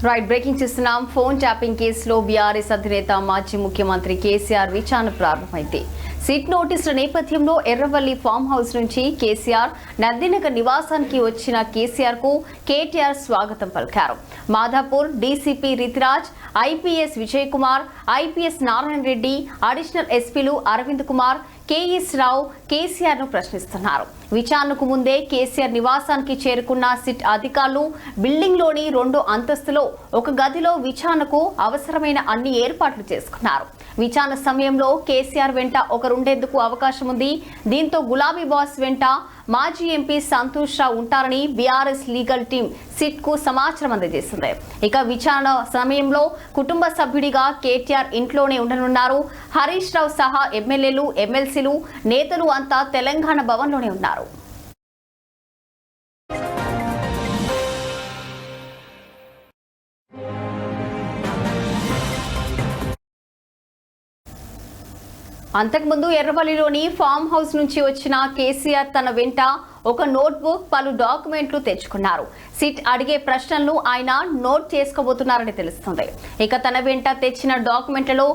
Right breaking చేస్తున్నాం. Phone tapping కేసులో BRS అధినేత మాజీ ముఖ్యమంత్రి కేసీఆర్ విచారణ ప్రారంభమైంది. సిట్ నోటీసుల నేపథ్యంలో ఎర్రవల్లి ఫామ్ హౌస్ నుంచి కేసీఆర్ నర్దినగర్ నివాసానికి వచ్చిన కేసీఆర్ కు కేటీఆర్ స్వాగతం పలికారు. Madhapur DCP Ritiraj, IPS Vijay Kumar, IPS Narayana Reddy, additional ఎస్పీలు అరవింద్ కుమార్, కేఎస్ రావు కేసీఆర్ ను ప్రశ్నిస్తున్నారు. విచారణకు ముందే కేసీఆర్ నివాసానికి చేరుకున్న సిట్ అధికారులు బిల్డింగ్ లోని 2వ అంతస్తులో ఒక గదిలో విచారణకు అవసరమైన అన్ని ఏర్పాట్లు చేసుకున్నారు. విచారణ సమయంలో కేసీఆర్ వెంట ఒకరుండేందుకు అవకాశం ఉంది. దీంతో గులాబీ బాస్ వెంట మాజీ ఎంపీ సంతోష్ రావు ఉంటారని బీఆర్ఎస్ లీగల్ టీం సిట్ కు సమాచారం అందజేసింది. ఇక విచారణ సమయంలో కుటుంబ సభ్యుడిగా కేటీఆర్ ఇంట్లోనే ఉండనున్నారు. హరీష్ రావు సహా ఎమ్మెల్యేలు, ఎమ్మెల్సీలు, నేతలు అంతా తెలంగాణ భవన్లోనే ఉన్నారు. అంతకుముందు ఎర్రవల్లిలోని ఫామ్ హౌస్ నుంచి వచ్చిన కేసీఆర్ తన వెంట ఒక నోట్బుక్, పలు డాక్యుమెంట్లు తెచ్చుకున్నారు. సిట్ అడిగే ప్రశ్నలను ఆయన నోట్ చేసుకోబోతున్నారని తెలుస్తుంది. ఇక తన వెంట తెచ్చిన డాక్యుమెంట్లలో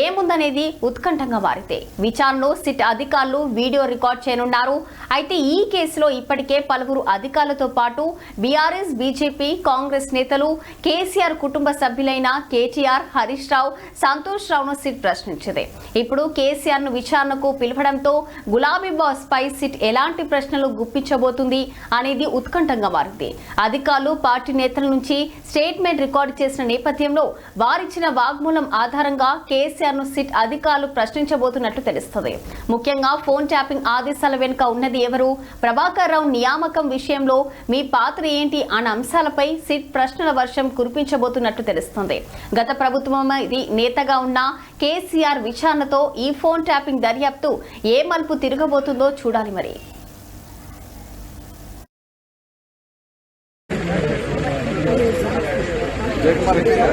ఏముందనేది ఉత్కంఠంగా మారింది. విచారణలో సిట్ అధికారులు వీడియో రికార్డ్ చేయనున్నారు. అయితే ఈ కేసులో ఇప్పటికే పలువురు అధికారులతో పాటు బీఆర్ఎస్, బీజేపీ, కాంగ్రెస్ నేతలు, కేసీఆర్ కుటుంబ సభ్యులైన కేటీఆర్, హరీష్ రావు, సంతోష్ రావును సిట్ ప్రశ్నించింది. ఇప్పుడు కేసీఆర్ ను విచారణకు పిలవడంతో గులాబీ బాస్ పై సిట్ ఎలాంటి ప్రశ్నలు గుప్పించబోతుంది అనేది ఉత్కంఠంగా మారింది. అధికారులు పార్టీ నేతల నుంచి స్టేట్మెంట్ రికార్డు చేసిన నేపథ్యంలో వారిచ్చిన వాగ్మూలం ఆధారంగా కేసీఆర్ ను సిట్ అధికారులు ప్రశ్నించబోతున్నట్లు తెలుస్తుంది. ముఖ్యంగా ఫోన్ ట్యాపింగ్ ఆదేశాల వెనుక ఉన్నది ఎవరు, ప్రభాకర్ రావు నియామకం విషయంలో మీ పాత్ర ఏంటి అన్న అంశాలపై సిట్ ప్రశ్నల వర్షం కురిపించబోతున్నట్లు తెలుస్తుంది. గత ప్రభుత్వం ఇది నేతగా ఉన్న కేసీఆర్ విచారణతో ఈ ఫోన్ ట్యాపింగ్ దర్యాప్తు ఏ మలుపు తిరగబోతుందో చూడాలి. మరి జయకుమార్